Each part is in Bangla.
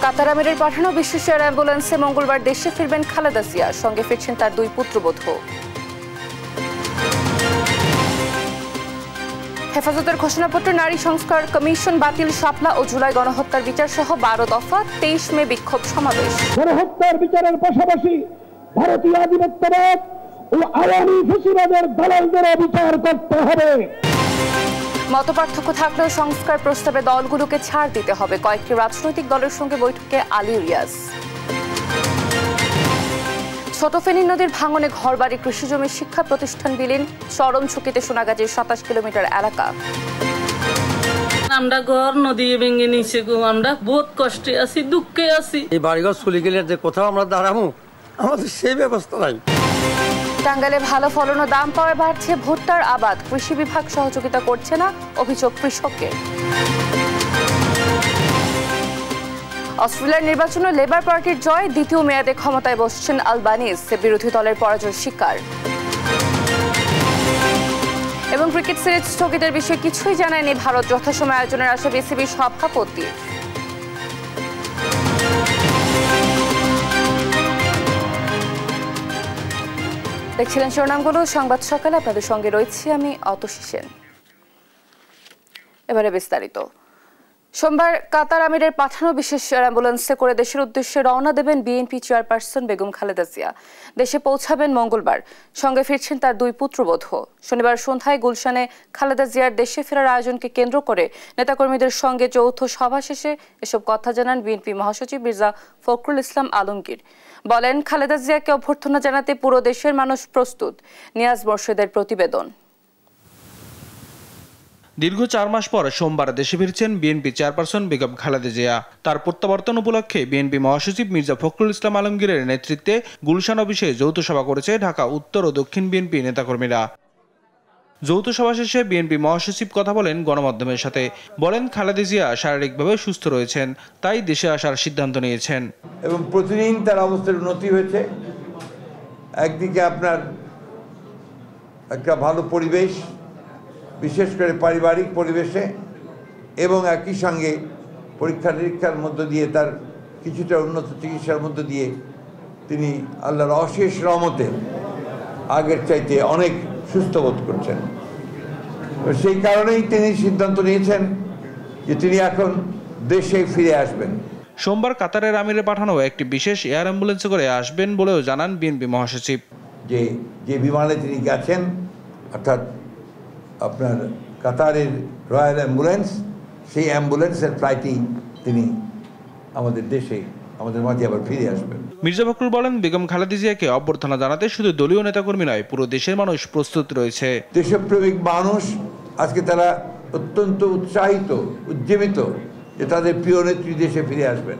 কাতার আমিরের পাঠানো বিশেষ এয়ার অ্যাম্বুলেন্সে মঙ্গলবার দেশে ফিরবেন খালেদা জিয়া, সঙ্গে ফিরছেন তার দুই পুত্রবধূ। হেফাজতের ঘোষণাপত্রে নারী সংস্কার কমিশন বাতিল, শাপলা ও জুলাই গণহত্যার বিচার সহ 12 দফা, 23 মে বিক্ষোভ সমাবেশ। গণহত্যার বিচারের পাশাপাশি ভারতীয় আধিপত্যবাদ ও আওয়ামী ফ্যাসিবাদের দালালদের বিচার করতে হবে। মতপার্থক্য থাকলেও সংস্কার প্রস্তাবে দলগুলোকে ছাড় দিতে হবে, কয়েকটি রাজনৈতিক দলের সঙ্গে বৈঠকে আলী রিয়াজ। ছোট ফেনী নদীর ভাঙনে ঘরবাড়ি, কৃষিজমি, শিক্ষা প্রতিষ্ঠান বিলীন, চরম ঝুঁকিতে সোনাগাজীর 27 কিলোমিটার এলাকা। আমরা ঘর নদী ভেঙে নিচে গো, আমরা বহুত কষ্টে আছি, দুঃখে আছি। এই বাড়িঘর চলে গেলে যে কোথাও আমরা দাঁড়াবো, আমাদের সেই ব্যবস্থা নাই। টাঙ্গাইলে ভালো ফলন ও দাম পাওয়ায় বাড়ছে ভুট্টার আবাদ, কৃষি বিভাগ সহযোগিতা করছে না, অভিযোগ কৃষকের। অস্ট্রেলিয়ার নির্বাচনে লেবার পার্টির জয়, দ্বিতীয় মেয়াদে ক্ষমতায় বসছেন আলবানিজ, বিরোধী দলের পরাজয় স্বীকার। এবং ক্রিকেট সিরিজ স্থগিতের বিষয়ে কিছুই জানায়নি ভারত, যথাসময় আয়োজনের আশা বিসিবি সভাপতি। দেখছিলেন শিরোনামগুলো, সংবাদ সকালে আপনাদের সঙ্গে রয়েছি আমি অতসী সেন। এবারে বিস্তারিত। সোমবার কাতার আমিরের পাঠানো বিশেষ অ্যাম্বুলেন্সে করে দেশের উদ্দেশ্যে রওনা দেবেন বিএনপি চেয়ারপারসন বেগম খালেদা জিয়া। দেশে পৌঁছাবেন মঙ্গলবার, সঙ্গে ফিরছেন তার দুই পুত্রবধূ। শনিবার সন্ধ্যায় গুলশানে খালেদা জিয়ার দেশে ফেরার আয়োজনকে কেন্দ্র করে নেতাকর্মীদের সঙ্গে যৌথ সভা শেষে এসব কথা জানান বিএনপি মহাসচিব মির্জা ফখরুল ইসলাম আলমগীর। বলেন, খালেদা জিয়াকে অভ্যর্থনা জানাতে পুরো দেশের মানুষ প্রস্তুত। নিয়াজ মোর্শেদের প্রতিবেদন। দীর্ঘ 4 মাস পর সোমবার দেশে ফিরছেন বিএনপি চেয়ারপারসন বেগম খালেদা জিয়া। তার প্রত্যাবর্তন উপলক্ষে বিএনপি মহাসচিব মির্জা ফখরুল ইসলাম আলমগীরের নেতৃত্বে গুলশান অফিসে যৌথ সভা করেছে ঢাকা উত্তর ও দক্ষিণ বিএনপি নেতাকর্মীরা। যৌথ সভা শেষে বিএনপি মহাসচিব কথা বলেন গণমাধ্যমের সাথে। বলেন, খালেদা জিয়া শারীরিকভাবে সুস্থ রয়েছেন, তাই দেশে আসার সিদ্ধান্ত নিয়েছেন। এবং প্রতিদিন তার অবস্থার উন্নতি হয়েছে। একদিকে আপনার একটা ভালো পরিবেশ, বিশেষ করে পারিবারিক পরিবেশে, এবং একই সঙ্গে পরীক্ষা নিরীক্ষার মধ্য দিয়ে তার কিছুটা উন্নত চিকিৎসার মধ্য দিয়ে তিনি আল্লাহর অশেষ রহমতে আগের চাইতে অনেক সুস্থ বোধ করছেন। সেই কারণেই তিনি সিদ্ধান্ত নিয়েছেন যে তিনি এখন দেশে ফিরে আসবেন। সোমবার কাতারের আমিরে পাঠানো একটি বিশেষ এয়ার অ্যাম্বুলেন্সে করে আসবেন বলেও জানান বিএনপি মহাসচিব। যে বিমানে তিনি গেছেন, অর্থাৎ আপনার কাতারের রয়্যাল অ্যাম্বুলেন্স, সেই অ্যাম্বুলেন্সের ফ্লাইটেই তিনি আমাদের দেশে আমাদের মাঝে আবার ফিরে আসবেন। মির্জা ফখরুল বলেন, বেগম খালেদা জিয়াকে অভ্যর্থনা জানাতে শুধু দলীয় নেতাকর্মী নয়, পুরো দেশের মানুষ প্রস্তুত রয়েছে। দেশপ্রেমিক মানুষ আজকে তারা অত্যন্ত উৎসাহিত, উজ্জীবিত যে তাদের প্রিয় নেত্রী দেশে ফিরে আসবেন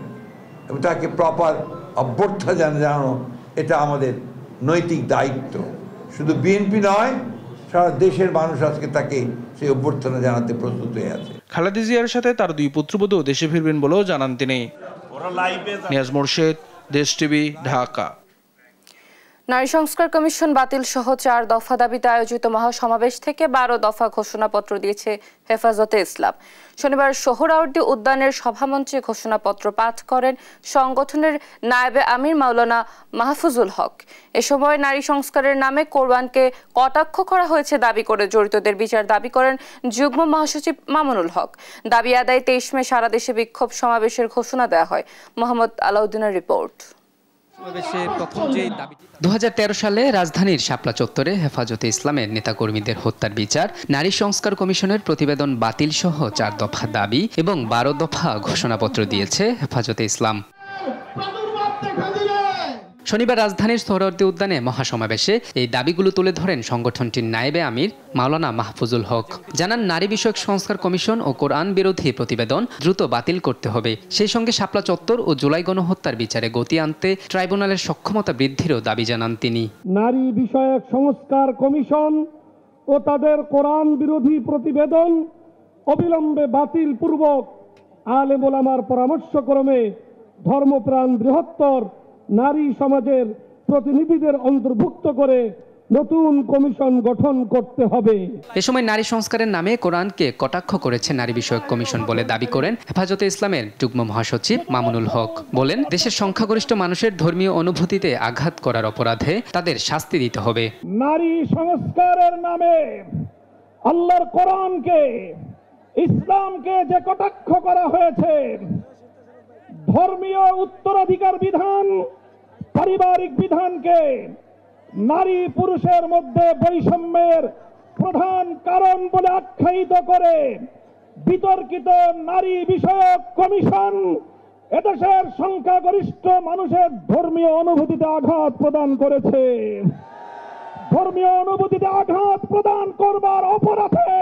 এবং তাকে প্রপার অভ্যর্থনা জানানো, এটা আমাদের নৈতিক দায়িত্ব। শুধু বিএনপি নয়, সারা দেশের মানুষ আজকে তাকে সেই অভ্যর্থনা জানাতে প্রস্তুত হয়ে আছে। খালেদা জিয়ার সাথে তার দুই পুত্রবধূ দেশে ফিরবেন বলেও জানান তিনি। নিয়াজ মোর্শেদ, দেশ টিভি, ঢাকা। নারী সংস্কার কমিশন বাতিল সহ 4 দফা দাবিতে আয়োজিত মহাসমাবেশ থেকে 12 দফা ঘোষণাপত্র দিয়েছে হেফাজতে ইসলাম। শনিবার সোহরাওয়ার্দী উদ্যানের সভামঞ্চে ঘোষণাপত্র পাঠ করেন সংগঠনের নায়েবে আমির মাওলানা মাহফুজুল হক। এ সময় নারী সংস্কারের নামে কোরআনকে কটাক্ষ করা হয়েছে দাবি করে জড়িতদের বিচার দাবি করেন যুগ্ম মহাসচিব মামুনুল হক। দাবি আদায়ে 23 মে সারা দেশে বিক্ষোভ সমাবেশের ঘোষণা দেওয়া হয়। মোহাম্মদ আলাউদ্দিনের রিপোর্ট। 2013 সালে রাজধানীর শাপলা চত্বরে হেফাজতে ইসলামের নেতাকর্মীদের হত্যার বিচার, নারী সংস্কার কমিশনের প্রতিবেদন বাতিল সহ 4 দফা দাবি এবং 12 দফা ঘোষণাপত্র দিয়েছে হেফাজতে ইসলাম। শনিবার রাজধানীর সোহরাওয়ার্দী উদ্যানে মহাসমাবেশে এই দাবিগুলো তুলে ধরেন সংগঠনটির নায়েবে আমির মাওলানা মাহফুজুল হক। জানান, নারী বিষয়ক সংস্কার কমিশন ও কোরআন বিরোধী প্রতিবেদন দ্রুত বাতিল করতে হবে। সেই সঙ্গে শাপলা চত্বর ও জুলাই গণহত্যার বিচারে গতি আনতে ট্রাইব্যুনালের সক্ষমতা বৃদ্ধিরও দাবি জানান তিনি। নারী বিষয়ক সংস্কার কমিশন ও তাদের কোরআন বিরোধী প্রতিবেদন অবিলম্বে বাতিল পূর্বক আলেম ওলামার পরামর্শক্রমে ধর্মপ্রাণ বৃহত্তর নারী সমাজের প্রতিনিধিদের অন্তর্ভুক্ত করে নতুন কমিশন গঠন করতে হবে। এ সময় নারী সংস্কারের নামে কোরআনকে কটাক্ষ করেছে নারী বিষয়ক কমিশন বলে দাবি করেন হেফাজতে ইসলামের যুগ্ম মহাসচিব মামুনুল হক। বলেন, দেশের সংখ্যাগরিষ্ঠ মানুষের ধর্মীয় অনুভূতিতে আঘাত করার অপরাধে তাদের শাস্তি দিতে হবে। নারী সংস্কারের নামে আল্লাহর কোরআনকে, ইসলামকে যে কটাক্ষ করা হয়েছে, ধর্মীয় উত্তরাধিকার বিধান, পারিবারিক বিধানকে নারী পুরুষের মধ্যে বৈষম্যের প্রধান কারণ বলে আখ্যায়িত করে বিতর্কিত নারী বিষয়ক কমিশন এদেশের সংখ্যাগরিষ্ঠ মানুষের ধর্মীয় অনুভূতিতে আঘাত প্রদান করেছে। ধর্মীয় অনুভূতিতে আঘাত প্রদান করবার অপরাধে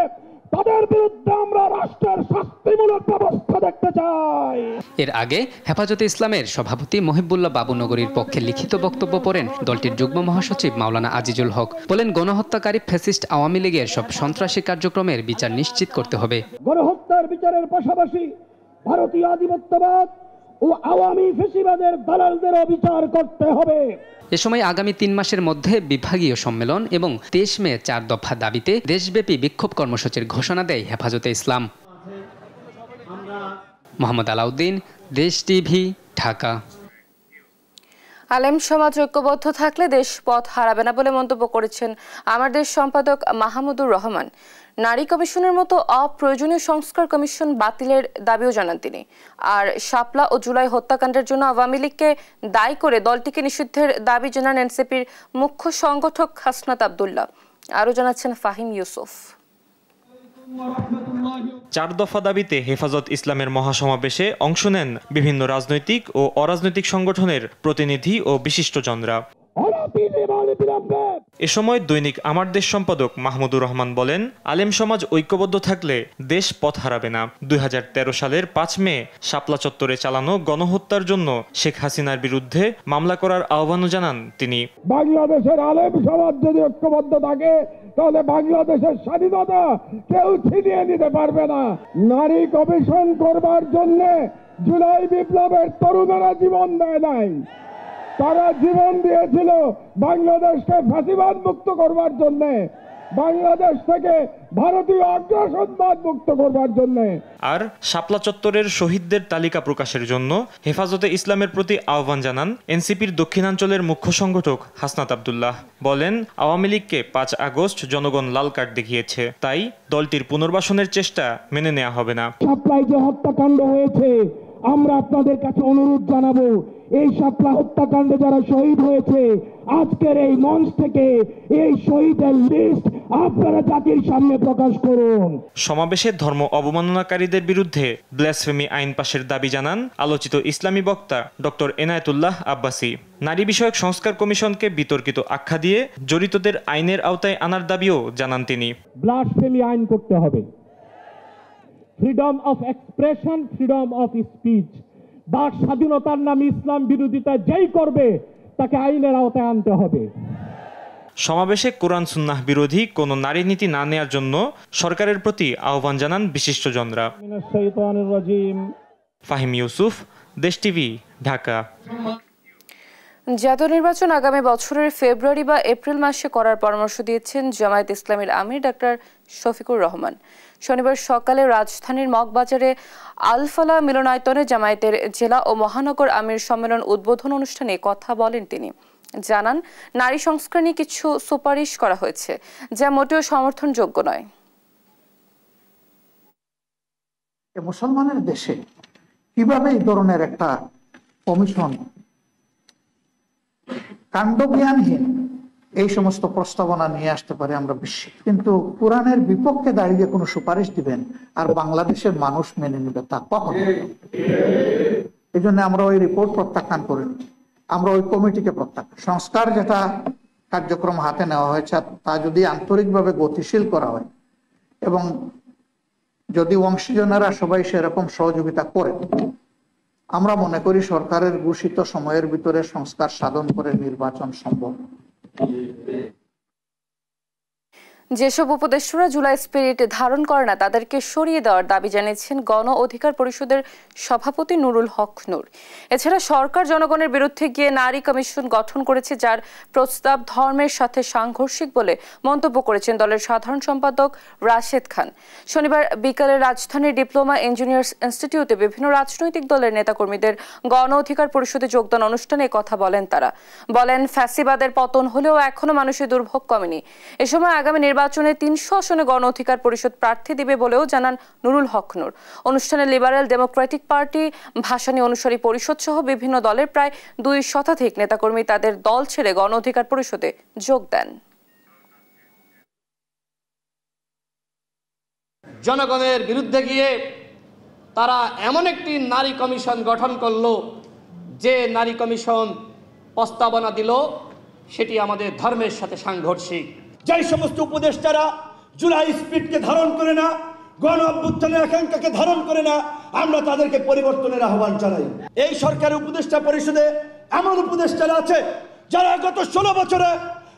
তাদের বিরুদ্ধে আমরা রাষ্ট্রের শাস্তিমূলক ব্যবস্থা দেখতে চাই। এর আগে হেফাজতে ইসলামের সভাপতি মহিবুল্লাহ বাবুনগরীর পক্ষে লিখিত বক্তব্য পড়েন দলটির যুগ্ম মহাসচিব মাওলানা আজিজুল হক। বলেন, গণহত্যাকারী ফ্যাসিস্ট আওয়ামী লীগের সব সন্ত্রাসী কার্যক্রমের বিচার নিশ্চিত করতে হবে। গণহত্যার বিচারের পাশাপাশি ভারতীয় আধিপত্যবাদ ও আওয়ামী ফ্যাসিবাদের দালালদেরও বিচার করতে হবে। এ সময় আগামী 3 মাসের মধ্যে বিভাগীয় সম্মেলন এবং 23 মে 4 দফা দাবিতে দেশব্যাপী বিক্ষোভ কর্মসূচির ঘোষণা দেয় হেফাজতে ইসলাম। মোহাম্মদ আলাউদ্দিন, দেশ টিভি, ঢাকা। আলেম সমাজ ঐক্যবদ্ধ থাকলে দেশ পথ হারাবে না বলে মন্তব্য করেছেন আমার দেশ সম্পাদক মাহমুদুর রহমান। নারী কমিশনের মতো অপ্রয়োজনীয় সংস্কার কমিশন বাতিলের দাবিও জানান তিনি। আর শাপলা ও জুলাই হত্যাকাণ্ডের জন্য আওয়ামী লীগকে দায়ী করে দলটিকে নিষিদ্ধের দাবি জানান এনসিপির মুখ্য সংগঠক হাসনাত আব্দুল্লাহ। আরও জানাচ্ছেন ফাহিম ইউসুফ। 4 দফা দাবিতে হেফাজত ইসলামের মহাসমাবেশে অংশ নেন বিভিন্ন রাজনৈতিক ও অরাজনৈতিক সংগঠনের প্রতিনিধি ও বিশিষ্টজনরা। এ সময় দৈনিক আমার দেশ সম্পাদক মাহমুদুর রহমান বলেন, আলেম সমাজ ঐক্যবদ্ধ থাকলে দেশ পথ হারাবে না। 2013 সালের 5 মে শাপলা চত্বরে চালানো গণহত্যার জন্য শেখ হাসিনার বিরুদ্ধে মামলা করার আহ্বানও জানান তিনি। বাংলাদেশের আলেম সমাজ যদি ঐক্যবদ্ধ থাকে তাহলে বাংলাদেশের স্বাধীনতা কেউ ছিনিয়ে নিতে পারবে না। নারী কমিশন করবার জন্য জুলাই বিপ্লবের তরুণেরা জীবন দেয় নাই, তারা জীবন দিয়েছিল বাংলাদেশকে ফ্যাসিবাদ মুক্ত করবার জন্য, বাংলাদেশ থেকে ভারতীয় আগ্রাসনবাদ মুক্ত করবার জন্য। আর শাপলা চত্বরের শহীদদের তালিকা প্রকাশের জন্য হেফাজতে ইসলামের প্রতি আহ্বান জানান এনসিপির দক্ষিণাঞ্চলের মুখ্য সংগঠক হাসনাত আব্দুল্লাহ। বলেন, আওয়ামী লীগকে 5 আগস্ট জনগণ লাল কার্ড দেখিয়েছে, তাই দলটির পুনর্বাসনের চেষ্টা মেনে নেওয়া হবে না। শাপলায় যে হত্যাকাণ্ড হয়েছে, আমরা আপনাদের কাছে অনুরোধ জানাবো, এই শাপলা হত্যাকাণ্ডে যারা শহীদ হয়েছে আজকের এই মঞ্চ থেকে এই শহীদের লিস্ট আপনারা জাতির সামনে প্রকাশ করুন। সমাবেশে ধর্ম অবমাননাকারীদের বিরুদ্ধে ব্লাসফেমি আইন পাশের দাবি জানান আলোচিত ইসলামী বক্তা ডক্টর এনায়েতুল্লাহ আব্বাসী। নারী বিষয়ক সংস্কার কমিশনকে বিতর্কিত আখ্যা দিয়ে জড়িতদের আইনের আওতায় আনার দাবিও জানান তিনি। ব্লাসফেমি আইন করতে হবে, freedom of expression, freedom of speech, বাক স্বাধীনতার নামে ইসলাম বিরোধিতা যেই করবে তাকে আইনের আওতায় আনতে হবে। সমাবেশে কোরআন সুন্নাহ বিরোধী কোনো নারী নীতি না নেয়ার জন্য সরকারের প্রতি আহ্বান জানান বিশিষ্টজনরা। ফাহিম ইউসুফ, দেশ টিভি, ঢাকা। জাতীয় নির্বাচন আগামী বছরের ফেব্রুয়ারি বা এপ্রিল মাসে করার পরামর্শ দিয়েছেন জামায়াত ইসলামীর আমির ডাক্তার শফিকুর রহমান। শনিবার সকালে রাজধানীর মগবাজারে আলফালা মিলনায়তনে জামায়াতের জেলা ও মহানগর আমির সম্মেলন উদ্বোধন অনুষ্ঠানে কথা বলেন তিনি। জানান, নারী সংস্কার নিয়ে কিছু সুপারিশ করা হয়েছে যা মোটেও সমর্থনযোগ্য নয়। মুসলমানের দেশে কিভাবে এই ধরনের একটা কমিশন কাণ্ডজ্ঞানহীন এই সমস্ত প্রস্তাবনা নিয়ে আসতে পারে আমরা বিস্মিত। কিন্তু কোরআনের বিপক্ষে দাঁড়িয়ে কোনো সুপারিশ দিবেন আর বাংলাদেশের মানুষ মেনে নেবে তা কখনো। এই জন্য আমরা ওই রিপোর্ট প্রত্যাখ্যান করি, আমরা ওই কমিটিকে প্রত্যাখ্যান। সংস্কার যেটা কার্যক্রম হাতে নেওয়া হয়েছে তা যদি আন্তরিকভাবে গতিশীল করা হয় এবং যদি অংশীজনেরা সবাই সেরকম সহযোগিতা করে, আমরা মনে করি সরকারের ঘোষিত সময়ের ভিতরে সংস্কার সাধন করে নির্বাচন সম্ভব। যেসব উপদেষ্টারা জুলাই স্পিরিট ধারণ করে না তাদেরকে সরিয়ে দেওয়ার দাবি জানিয়েছেন গণ অধিকার পরিষদের সভাপতি নুরুল হক নূর। এছাড়া সরকার জনগণের বিরুদ্ধে গিয়ে নারী কমিশন গঠন করেছে, যার প্রস্তাব ধর্মের সাথে সাংঘর্ষিক বলে মন্তব্য করেছেন দলের সাধারণ সম্পাদক রাশেদ খান। শনিবার বিকালে রাজধানীর ডিপ্লোমা ইঞ্জিনিয়ার্স ইনস্টিটিউটে বিভিন্ন রাজনৈতিক দলের নেতাকর্মীদের গণ অধিকার পরিষদে যোগদান অনুষ্ঠানে কথা বলেন তারা। বলেন, ফ্যাসিবাদের পতন হলেও এখনো মানুষের দুর্ভোগ কমেনি। এ সময় আগামী নির্বাচনে 300 আসনে গণ অধিকার পরিষদ প্রার্থী দিবে বলেও জানান নুরুল হক নূর। অনুষ্ঠানে লিবারেল ডেমোক্রেটিক পার্টি, ভাসানী অনুসারী পরিষদ সহ বিভিন্ন দলের প্রায় 2 শতাধিক নেতাকর্মী তাদের দল ছেড়ে গণ অধিকার পরিষদে যোগ দেন। জনগণের বিরুদ্ধে গিয়ে তারা এমন একটি নারী কমিশন গঠন করলো, যে নারী কমিশন প্রস্তাবনা দিল সেটি আমাদের ধর্মের সাথে সাংঘর্ষিক। যেই সমস্ত উপদেষ্টারা জুলাই স্পিরিটকে ধারণ করে না, গণ অভ্যুত্থানের আকাঙ্ক্ষাকে ধারণ করে না, আমরা তাদেরকে পরিবর্তনের আহ্বান জানাই। এই সরকারের উপদেষ্টা পরিষদে এমন উপদেষ্টারা আছে যারা গত 16 বছরে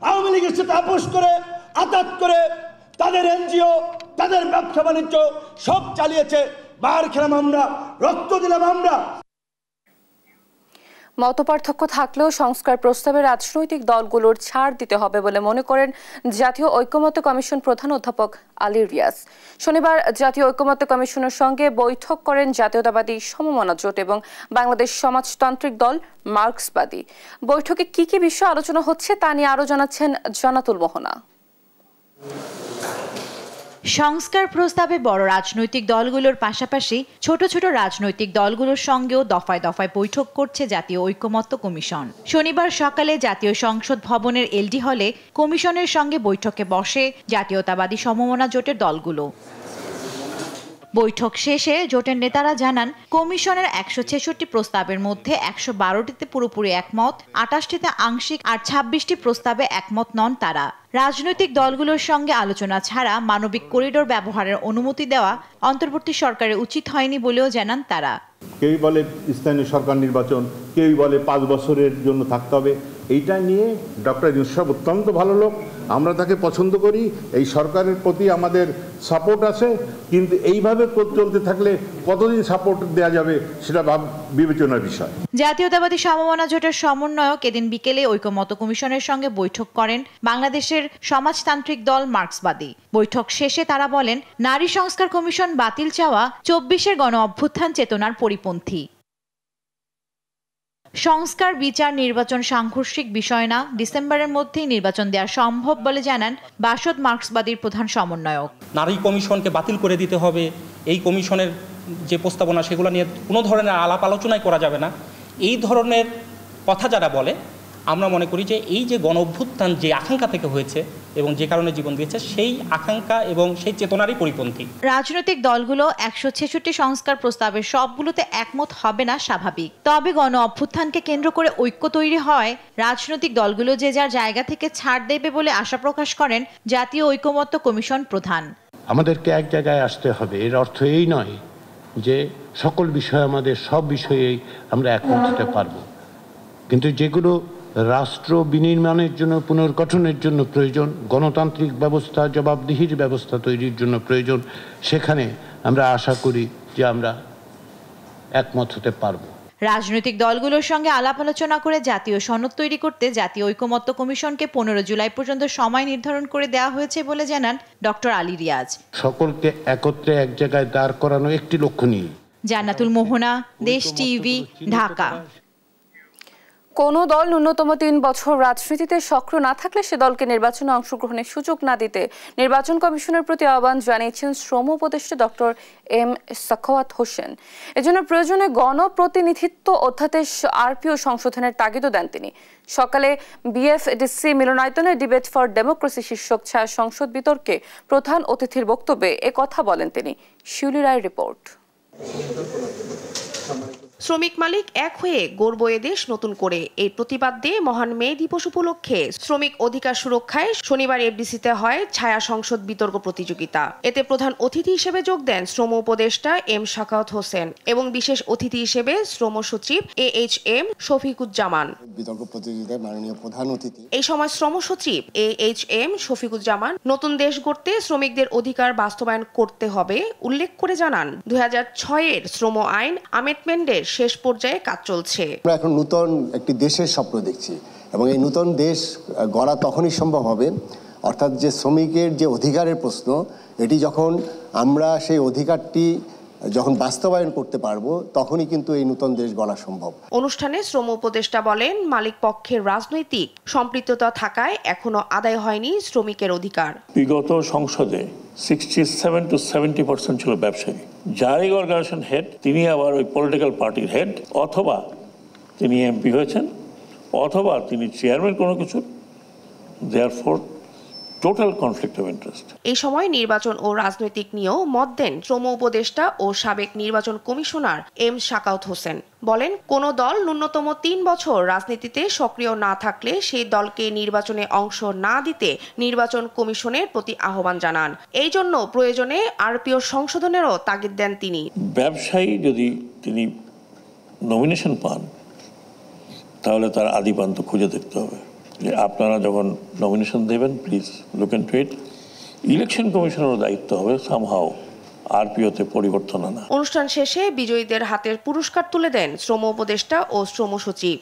আওয়ামী লীগের সাথে আপোষ করে, আতাত করে, তাদের এনজিও, তাদের ব্যবসা বাণিজ্য সব চালিয়েছে। বার খেলাম আমরা, রক্ত দিলাম আমরা। মতপার্থক্য থাকলেও সংস্কার প্রস্তাবে রাজনৈতিক দলগুলোর ছাড় দিতে হবে বলে মনে করেন জাতীয় ঐকমত্য কমিশন প্রধান অধ্যাপক আলী রিয়াজ। শনিবার জাতীয় ঐকমত্য কমিশনের সঙ্গে বৈঠক করেন জাতীয়তাবাদী সমমনা জোট এবং বাংলাদেশ সমাজতান্ত্রিক দল মার্ক্সবাদী। বৈঠকে কি কি বিষয় আলোচনা হচ্ছে তা নিয়ে আরও জানাচ্ছেন জান্নাতুল মোহনা। সংস্কার প্রস্তাবে বড় রাজনৈতিক দলগুলোর পাশাপাশি ছোট ছোট রাজনৈতিক দলগুলোর সঙ্গেও দফায় দফায় বৈঠক করছে জাতীয় ঐকমত্য কমিশন। শনিবার সকালে জাতীয় সংসদ ভবনের এলডি হলে কমিশনের সঙ্গে বৈঠকে বসে জাতীয়তাবাদী সমমনা জোটের দলগুলো। বৈঠক শেষে জোটের নেতারা জানান, কমিশনের 166টি প্রস্তাবের মধ্যে 112টিতে পুরোপুরি একমত, 28টিতে আংশিক আর 26টি প্রস্তাবে একমত নন তারা। রাজনৈতিক দলগুলোর সঙ্গে আলোচনা ছাড়া মানবিক করিডোর ব্যবহারের অনুমতি দেওয়া অন্তর্বর্তী সরকারের উচিত হয়নি বলেও জানান তারা। কেউই বলে স্থানীয় সরকার নির্বাচন, কেউই বলে 5 বছরের জন্য থাকতে হবে। এইটা নিয়ে ডক্টর ইউনূস সাহেব অত্যন্ত ভালো লোক, আমরা তাকে পছন্দ করি, এই সরকারের প্রতি আমাদের সাপোর্ট আছে, কিন্তু এইভাবে চলতে থাকলে কতদিন সাপোর্ট দেওয়া যাবে সেটা বিবেচনার বিষয়। জাতীয়তাবাদী সমমনা জোটের সমন্বয়ক এদিন বিকেলে ঐকমত্য কমিশনের সঙ্গে বৈঠক করেন বাংলাদেশের সমাজতান্ত্রিক দল মার্ক্সবাদী। বৈঠক শেষে তারা বলেন, নারী সংস্কার কমিশন বাতিল চাওয়া 24-এর গণ অভ্যুত্থান চেতনার পরিপন্থী। সংস্কার, বিচার, নির্বাচন সাংঘর্ষিক বিষয় না, ডিসেম্বরের মধ্যেই নির্বাচন দেওয়া সম্ভব বলে জানান বাসদ মার্ক্সবাদীর প্রধান সমন্বয়ক। নারী কমিশনকে বাতিল করে দিতে হবে, এই কমিশনের যে প্রস্তাবনা সেগুলো নিয়ে কোনো ধরনের আলাপ আলোচনাই করা যাবে না, এই ধরনের কথা যারা বলে, আমরা মনে করি যে এই যে গণ অভ্যুত্থান যে আকাঙ্ক্ষা থেকে হয়েছে এবং যে কারণে জীবন দিয়েছে, সেই আকাঙ্ক্ষা এবং সেই চেতনারই পরিপন্থী। রাজনৈতিক দলগুলো 166 সংস্কার প্রস্তাবের সবগুলোতে একমত হবে না স্বাভাবিক, তবে গণ অভ্যুত্থানকে কেন্দ্র করে ঐক্য তৈরি হয় রাজনৈতিক দলগুলো যে যার জায়গা থেকে ছাড় দেবে বলে আশা প্রকাশ করেন জাতীয় ঐকমত্য কমিশন প্রধান। আমাদেরকে এক জায়গায় আসতে হবে, এর অর্থ এই নয় যে সকল বিষয়ে আমাদের সব বিষয়েই আমরা একমত হতে পারবো, কিন্তু যেগুলো রাষ্ট্র বিনির্মাণের জন্য, পুনর্গঠনের জন্য প্রয়োজন, গণতান্ত্রিক ব্যবস্থা, জবাবদিহির ব্যবস্থা তৈরির জন্য প্রয়োজন, সেখানে আমরা আশা করি যে আমরা একমত হতে পারব। রাজনৈতিক দলগুলোর সঙ্গে আলাপ আলোচনা করে জাতীয় সনদ তৈরি করতে জাতীয় ঐকমত্য কমিশনকে 15 জুলাই পর্যন্ত সময় নির্ধারণ করে দেওয়া হয়েছে বলে জানান ডক্টর আলী রিয়াজ। সকলকে একত্রে এক জায়গায় দাঁড় করানো একটি লক্ষ্য নিয়ে। জান্নাতুল মোহনা, দেশ টিভি, ঢাকা। কোনো দল ন্যূনতম 3 বছর রাজনীতিতে সক্রিয় না থাকলে সে দলকে নির্বাচনে অংশগ্রহণের সুযোগ না দিতে নির্বাচন কমিশনের প্রতি আহ্বান জানিয়েছেন শ্রম উপদেষ্টা ডক্টর এম সাখাওয়াত হোসেন। এজন্য প্রয়োজনে গণপ্রতিনিধিত্ব অধ্যাদেশ আরপিও সংশোধনের তাগিদও দেন তিনি। সকালে বিএফডিসি মিলনায়তনে ডিবেট ফর ডেমোক্রেসি শীর্ষক ছায়া সংসদ বিতর্কে প্রধান অতিথির বক্তব্যে একথা বলেন তিনি। শিউলি রায়ের রিপোর্ট। শ্রমিক মালিক এক হয়ে গড়ব এ দেশ নতুন করে, এই প্রতিবাদ দিয়ে মহান মে দিবস উপলক্ষে শ্রমিক অধিকার সুরক্ষায় শনিবার এফডিসিতে হয় ছায়া সংসদ বিতর্ক প্রতিযোগিতা। এতে প্রধান অতিথি হিসেবে যোগ দেন শ্রম উপদেষ্টা এম শাখাওয়াত হোসেন এবং বিশেষ অতিথি হিসেবে শ্রম সচিব AHM শফিকুজ্জামান। বিতর্ক প্রতিযোগিতায় মাননীয় প্রধান অতিথি এই সময় শ্রম সচিব AHM শফিকুজ্জামান নতুন দেশ গড়তে শ্রমিকদের অধিকার বাস্তবায়ন করতে হবে উল্লেখ করে জানান 2006-এর শ্রম আইন আমেন্ডমেন্টের শেষ পর্যায়ে কাজ চলছে। আমরা এখন নতুন একটি দেশের স্বপ্ন দেখছি এবং এই নতুন দেশ গড়া তখনই সম্ভব হবে অর্থাৎ যে শ্রমিকের যে অধিকারের প্রশ্ন, এটি যখন আমরা সেই অধিকারটি যখন বাস্তবায়ন করতে পারবো তখনই কিন্তু এই নতুন দেশ গড়া সম্ভব। অনুষ্ঠানে শ্রম উপদেষ্টা বলেন মালিক পক্ষের রাজনৈতিক সম্পৃক্ততা থাকায় এখনো আদায় হয়নি শ্রমিকের অধিকার। বিগত সংসদে 67 to 70% ছিল ব্যবসায়ী, যার এই অর্গানাইজেশন হেড তিনি আবার ওই পলিটিক্যাল পার্টির হেড, অথবা তিনি এমপি হয়েছেন অথবা তিনি চেয়ারম্যান কোনো কিছু, therefore total conflict of interest. এই সময় নির্বাচন ও রাজনৈতিক নিয়েও মত দেন শ্রম উপদেষ্টা ও সাবেক নির্বাচন কমিশনার এম শাখাওয়াত হোসেন। বলেন কোন দল ন্যূনতম 3 বছর রাজনীতিতে সক্রিয় না থাকলে সেই দলকে নির্বাচনে অংশ না দিতে নির্বাচন কমিশনের প্রতি আহ্বান জানান। এই জন্য প্রয়োজনে আরপিও সংশোধনেরও তাগিদ দেন তিনি। ব্যবসায়ী যদি তিনি নমিনেশন পান তাহলে তার আদিপান্ত খুঁজে দেখতে হবে যে আপনারা যখন নমিনেশন দেবেন please look into it. Election কমিশনেরও দায়িত্ব হবে সামহাও আরপিওতে পরিবর্তন আনা। অনুষ্ঠান শেষে বিজয়ীদের হাতের পুরস্কার তুলে দেন শ্রম উপদেষ্টা ও শ্রম সচিব।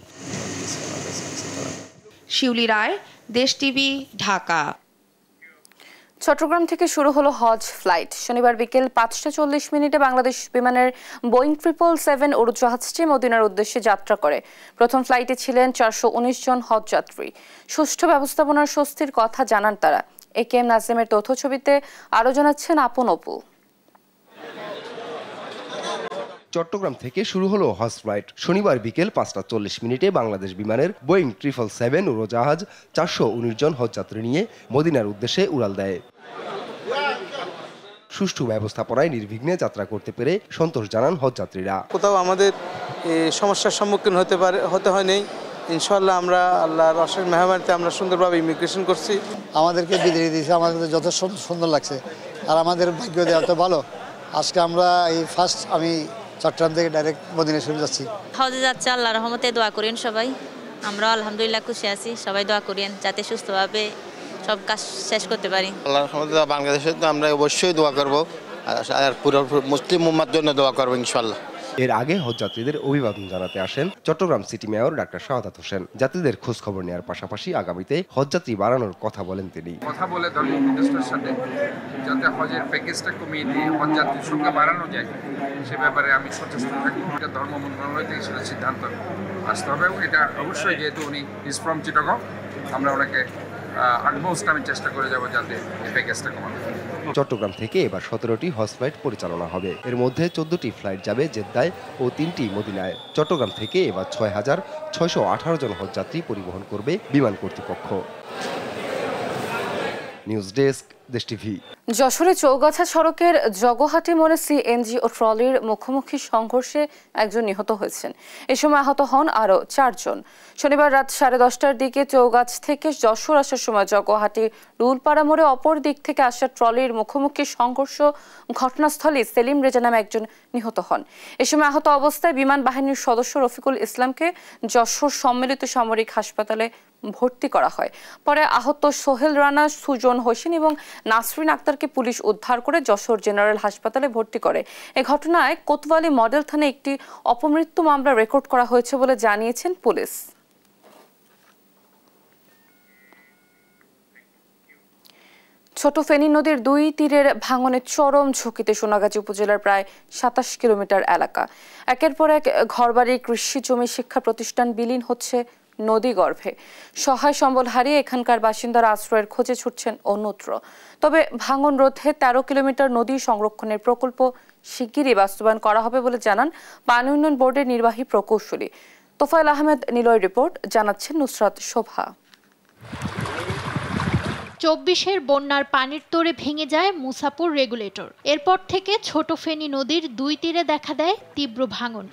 শিউলি রায়, দেশ টিভি, ঢাকা। চট্টগ্রাম থেকে শুরু হলো হজ ফ্লাইট। শনিবার বিকেল 5:40 বাংলাদেশ বিমানের বোয়িং 777 উড়োজাহাজটি মদিনার উদ্দেশ্যে যাত্রা করে। প্রথম ফ্লাইটে ছিলেন 419 জন হজ যাত্রী। সুষ্ঠু ব্যবস্থাপনার স্বস্তির কথা জানান তারা। AKM নাজিমের তথ্য ছবিতে আরো জানাচ্ছেন আপন অপু। চট্টগ্রাম থেকে শুরু হলো হজ ফ্লাইট। শনিবার বিকেল 5:40 বাংলাদেশ বিমানের বোয়িং 777 উড়োজাহাজ 419 জন হজযাত্রী নিয়ে মদিনার উদ্দেশ্যে উড়াল দেয়। সুষ্ঠু ব্যবস্থাপনায় নির্বিঘ্নে যাত্রা করতে পেরে সন্তোষ জানান হজযাত্রীরা। কোথাও আমাদের সমস্যার সম্মুখীন হতে হয়নি। ইনশাআল্লাহ আমরা আল্লাহর অশেষ মেহরবানিতে আমরা সুন্দরভাবে ইমিগ্রেশন করছি। আমাদেরকে বিদায় দিয়েছে, আমাদের যথেষ্ট সুন্দর লাগছে আর আমাদের ভাগ্য এত ভালো। আজকে আমরা এই ফার্স্ট আমি চট্টগ্রাম থেকে ডাইরেক্ট মদিনা শরীফ যাচ্ছি। হজে যাচ্ছে, আল্লাহর রহমতে দোয়া করেন সবাই। আমরা আলহামদুলিল্লাহ খুশি আছি, সবাই দোয়া করেন যাতে সুস্থভাবে সব কাজ শেষ করতে পারি। আল্লাহর রহমতে বাংলাদেশে তো আমরা অবশ্যই দোয়া করব আর পুরো মুসলিম উম্মার জন্য দোয়া করব ইনশাআল্লাহ। এর আগে হজযাত্রীদের অভিবাদন জানাতে আসেন Chittagong city mayor doctor Shahadat Hossain. যাত্রীদের খোঁজ খবর নেওয়ার পাশাপাশি আগামীতে হজযাত্রী বাড়ানোর কথা বলেন তিনি। কথা বলে ধর্ম উপদেষ্টার সাথে যাতে হজের প্যাকেজটা কমিয়ে দিয়ে হজযাত্রীর সংখ্যা বাড়ানো যায় সে ব্যাপারে আমি সচেষ্ট থাকবো। এটা ধর্ম মন্ত্রণালয় থেকে সেটা সিদ্ধান্ত আসতে হবে এবং এটা অবশ্যই যেহেতু উনি ইজ ফ্রম চিটাগং আমরা ওনাকে আটমোস্ট আমি চেষ্টা করে যাব যাতে এই প্যাকেজটা কমানো। চট্টগ্রাম থেকে এবার 17টি হজ ফ্লাইট পরিচালনা হবে। এর মধ্যে 14টি ফ্লাইট যাবে জেদ্দায় ও 3টি মদিনায়। চট্টগ্রাম থেকে এবার 6,618 জন হজযাত্রী পরিবহন করবে বিমান কর্তৃপক্ষ। নিউজ ডেস্ক, দেশ টিভি। যশোরে চৌগাছা সড়কের জগহাটি মোড়ে সিএনজি ও ট্রলির মুখোমুখি সংঘর্ষে একজন নিহত হয়েছেন। এ সময় আহত হন আরও 4 জন। শনিবার রাত 10:30টার দিকে চৌগাছ থেকে যশোর আসার সময় জগহাটি রুলপাড়া মোড়ে অপর দিক থেকে আসা ট্রলির মুখোমুখি সংঘর্ষ ঘটনাস্থলে সেলিম রেজা নামে একজন নিহত হন। এ সময় আহত অবস্থায় বিমান বাহিনীর সদস্য রফিকুল ইসলামকে যশোর সম্মিলিত সামরিক হাসপাতালে ভর্তি করা হয়। পরে আহত সোহেল রানা, সুজন হোসেন এবং নাসরিন আক্তারকে পুলিশ উদ্ধার করে যশোর জেনারেল হাসপাতালে ভর্তি করে। এ ঘটনায় কোতোয়ালি মডেল থানায় একটি অপমৃত্যু মামলা রেকর্ড করা হয়েছে বলে জানিয়েছেন পুলিশ। ছোট ফেনী নদীর 2 তীরের ভাঙনে চরম ঝুঁকিতে সোনাগাজী উপজেলার প্রায় 27 কিলোমিটার এলাকা। একের পর এক ঘরবাড়ি, কৃষি জমি, শিক্ষা প্রতিষ্ঠান বিলীন হচ্ছে নদী গর্ভে। সহায় সম্বল হারিয়ে এখানকার বাসিন্দারা আশ্রয়ের খোঁজে ছুটছেন অন্যত্র। তবে ভাঙন রোধে 13 কিলোমিটার নদী সংরক্ষণের প্রকল্প শিগগিরই বাস্তবায়ন করা হবে বলে জানান পানি উন্নয়ন বোর্ডের নির্বাহী প্রকৌশলী তোফায়েল আহমেদ নিলয়। রিপোর্ট জানাচ্ছেন নুসরাত শোভা। 2024-এর বন্যার পানির তোড়ে ভেঙে যায় মুসাপুর রেগুলেটর। এরপর থেকে ছোট ফেনী নদীর দুই তীরে দেখা দেয় তীব্র ভাঙন।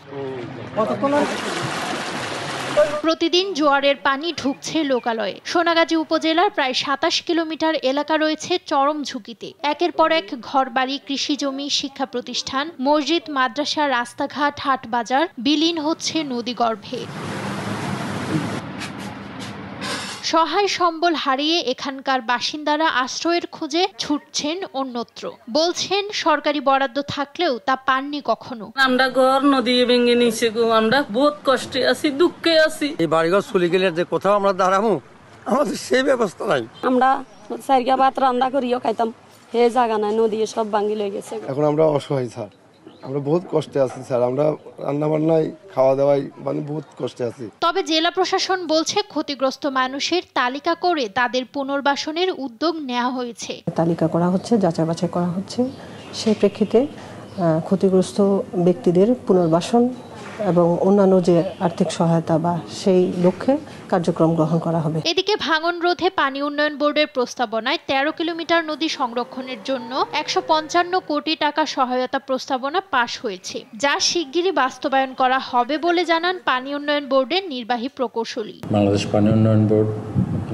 প্রতিদিন জোয়ারের পানি ঢুকছে লোকালয়ে। সোনাগাজী উপজেলার প্রায় 27 কিলোমিটার এলাকা রয়েছে চরম ঝুঁকিতে। একের পর এক ঘরবাড়ি, কৃষিজমি, শিক্ষা প্রতিষ্ঠান, মসজিদ, মাদ্রাসা, রাস্তাঘাট, হাট বাজার বিলীন হচ্ছে নদীগর্ভে। সহায় সম্বল হারিয়ে এখানকার বাসিন্দারা আশ্রয়ের খোঁজে ছুটছেন অন্যত্র। বলছেন সরকারি বরাদ্দ থাকলেও তা পাননি কখনো। আমরা ঘর নদী ভেঙে নিছে গো, আমরা বহুত কষ্টে আছি, দুঃখে আছি। এই বাড়িঘর চলে গেলে যে কোথাও আমরা দাঁড়াবো, আমাদের সেই ব্যবস্থা নাই। আমরা সারিয়া ভাত রান্না করিও খাইতাম, হে জায়গা নাই, নদী সব ভাঙি লয়ে গেছে। এখন আমরা অসহায় স্যার, আমরা বহুত কষ্টে আছি স্যার, আমরা রান্না বান্নায় খাওয়া দাওয়ায় মানে বহুত কষ্টে আছি। তবে জেলা প্রশাসন বলছে ক্ষতিগ্রস্ত মানুষের তালিকা করে তাদের পুনর্বাসনের উদ্যোগ নেওয়া হয়েছে। তালিকা করা হচ্ছে, যাচাই বাছাই করা হচ্ছে, সেই প্রেক্ষিতে ক্ষতিগ্রস্ত ব্যক্তিদের পুনর্বাসন এবং অন্যান্য যে আর্থিক সহায়তা বা সেই লক্ষ্যে কার্যক্রম গ্রহণ করা হবে। এদিকে ভাঙন রোধে পানি উন্নয়ন বোর্ডের প্রস্তাবনায় 13 কিলোমিটার নদী সংরক্ষণের জন্য 155 কোটি টাকা সহায়তা প্রস্তাবনা পাশ হয়েছে, যা শিগগিরই বাস্তবায়ন করা হবে বলে জানান পানি উন্নয়ন বোর্ডের নির্বাহী প্রকৌশলী। বাংলাদেশ পানি উন্নয়ন বোর্ড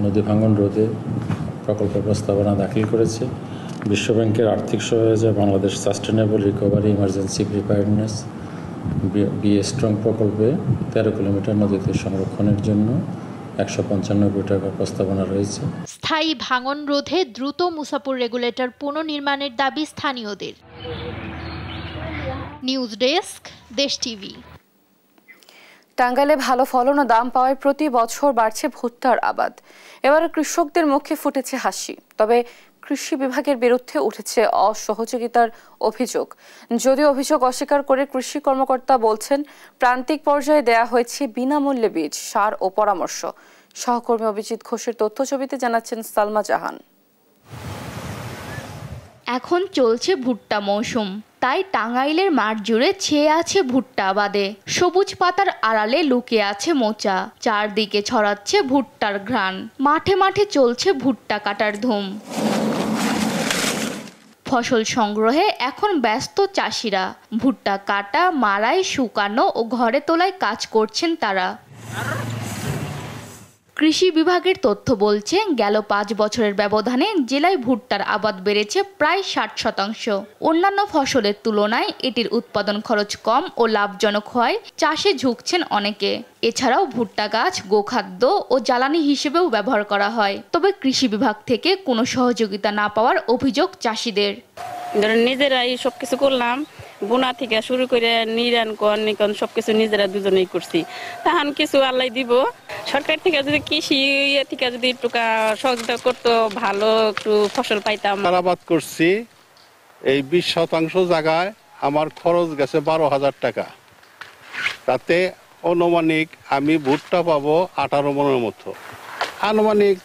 নদী ভাঙন রোধে প্রকল্প প্রস্তাবনা দাখিল করেছে। বিশ্বব্যাংকের আর্থিক সহায়তায় Bangladesh sustainable recovery emergency preparedness strong প্রকল্পে 13 কিলোমিটার নদীতে সংরক্ষণের জন্য 155 কোটি টাকার প্রস্তাবনা রয়েছে। স্থায়ী ভাঙন রোধে দ্রুত মুসাপুর রেগুলেটর পুনর্নির্মাণের দাবি স্থানীয়দের। নিউজ ডেস্ক, দেশ টিভি। টাঙ্গাইলে ভালো ফলন ও দাম পাওয়ায় প্রতি বছর বাড়ছে ভুট্টার আবাদ। এবার কৃষকদের মুখে ফুটেছে হাসি। তবে কৃষি বিভাগের বিরুদ্ধে উঠেছে অসহযোগিতার অভিযোগ। যদিও অভিযোগ অস্বীকার করে কৃষি কর্মকর্তা বলছেন, প্রান্তিক পর্যায়ে দেয়া হয়েছে বিনামূল্যে বীজ, সার ও পরামর্শ। সহকর্মী অভিজিৎ ঘোষের তথ্যছবিতে জানাচ্ছেন সালমা জাহান। এখন চলছে ভুট্টা মৌসুম, তাই টাঙ্গাইলের মাঠ জুড়ে ছেয়ে আছে ভুট্টা আবাদে। সবুজ পাতার আড়ালে লুকিয়ে আছে মোচা, চারদিকে ছড়াচ্ছে ভুট্টার ঘ্রাণ। মাঠে মাঠে চলছে ভুট্টা কাটার ধুম। ফসল সংগ্রহে এখন ব্যস্ত চাষিরা। ভুট্টা কাটা, মাড়াই, শুকানো ও ঘরে তোলায় কাজ করছেন তারা। কৃষি বিভাগের তথ্য বলছে, গেল 5 বছরের ব্যবধানে জেলায় ভুট্টার আবাদ বেড়েছে প্রায় 60%। অন্যান্য ফসলের তুলনায় এটির উৎপাদন খরচ কম ও লাভজনক হওয়ায় চাষে ঝুঁকছেন অনেকে। এছাড়াও ভুট্টা গাছ গোখাদ্য ও জ্বালানি হিসেবেও ব্যবহার করা হয়। তবে কৃষি বিভাগ থেকে কোনো সহযোগিতা না পাওয়ার অভিযোগ চাষিদের। নিজেরাই সবকিছু করলাম, বোনা থেকে শুরু করে নিরান কন সবকিছু নিজেরা দুজনেই করছি। তখন কিছু আল্লাহ দিব, সরকার থেকে যদি কৃষি থেকে যদি একটু সহযোগিতা করতো, ভালো একটু ফসল পাইতাম। আবাদ করছি, এই 20% জায়গায় আমার খরচ গেছে 12,000 টাকা। তাতে অনুমানিক আমি ভুট্টা পাবো 18 মনের মতো, আনুমানিক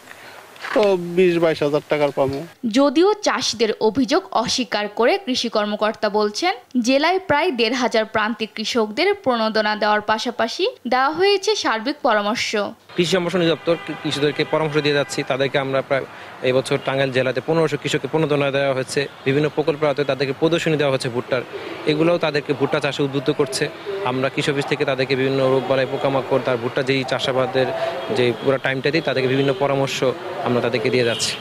তো 20-22 হাজার টাকার পাবো। যদিও চাষিদের অভিযোগ অস্বীকার করে কৃষি কর্মকর্তা বলছেন, জেলায় প্রায় 1,500 প্রান্তিক কৃষকদের প্রণোদনা দেওয়ার পাশাপাশি দেওয়া হয়েছে সার্বিক পরামর্শ। কৃষি সম্প্রসারণ দপ্তর কৃষকদেরকে পরামর্শ দিয়ে যাচ্ছি। তাদেরকে আমরা প্রায় এই বছর টাঙ্গাইল জেলাতে 1500 কৃষককে প্রণোদনা দেওয়া হয়েছে। বিভিন্ন প্রকল্পের আওতায় তাদেরকে প্রদর্শনী দেওয়া হচ্ছে ভুট্টার। এগুলোও তাদেরকে ভুট্টা চাষে উদ্বুদ্ধ করছে। আমরা কৃষি অফিস থেকে তাদেরকে বিভিন্ন রোগবালাই, পোকামাকড়, তার ভুট্টা যেই চাষাবাদের যে পুরো টাইমটাতেই তাদেরকে বিভিন্ন পরামর্শ আমরা তাদেরকে দিয়ে যাচ্ছি।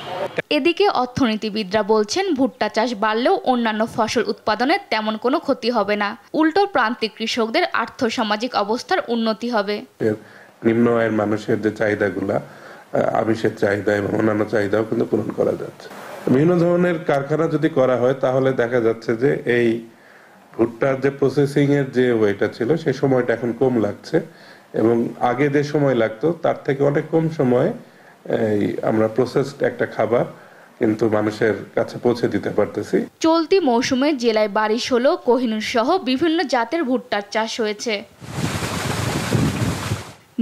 এদিকে অর্থনীতিবিদরা বলছেন, ভুট্টা চাষ বাড়লেও অন্যান্য ফসল উৎপাদনের তেমন কোনো ক্ষতি হবে না। উল্টো প্রান্তিক কৃষকদের আর্থসামাজিক অবস্থার উন্নতি হবে। নিম্ন আয়ের মানুষের যে চাহিদাগুলা, আমিষের চাহিদা এবং অন্যান্য চাহিদাও কিন্তু পূরণ করা যাচ্ছে। বিভিন্ন ধরনের কারখানা যদি করা হয় তাহলে দেখা যাচ্ছে যে এই ভুট্টার যে প্রসেসিং এর যে ওয়েটা ছিল সেই সময়টা এখন কম লাগছে, এবং আগে যে সময় লাগতো তার থেকে অনেক কম সময়ে আমরা প্রসেসড একটা খাবার কিন্তু মানুষের কাছে পৌঁছে দিতে পারতেছি। চলতি মৌসুমে জেলায় 22 কোহিনুর সহ বিভিন্ন জাতের ভুট্টার চাষ হয়েছে।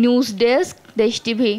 নিউজ ডেস্ক, দেশ টিভি।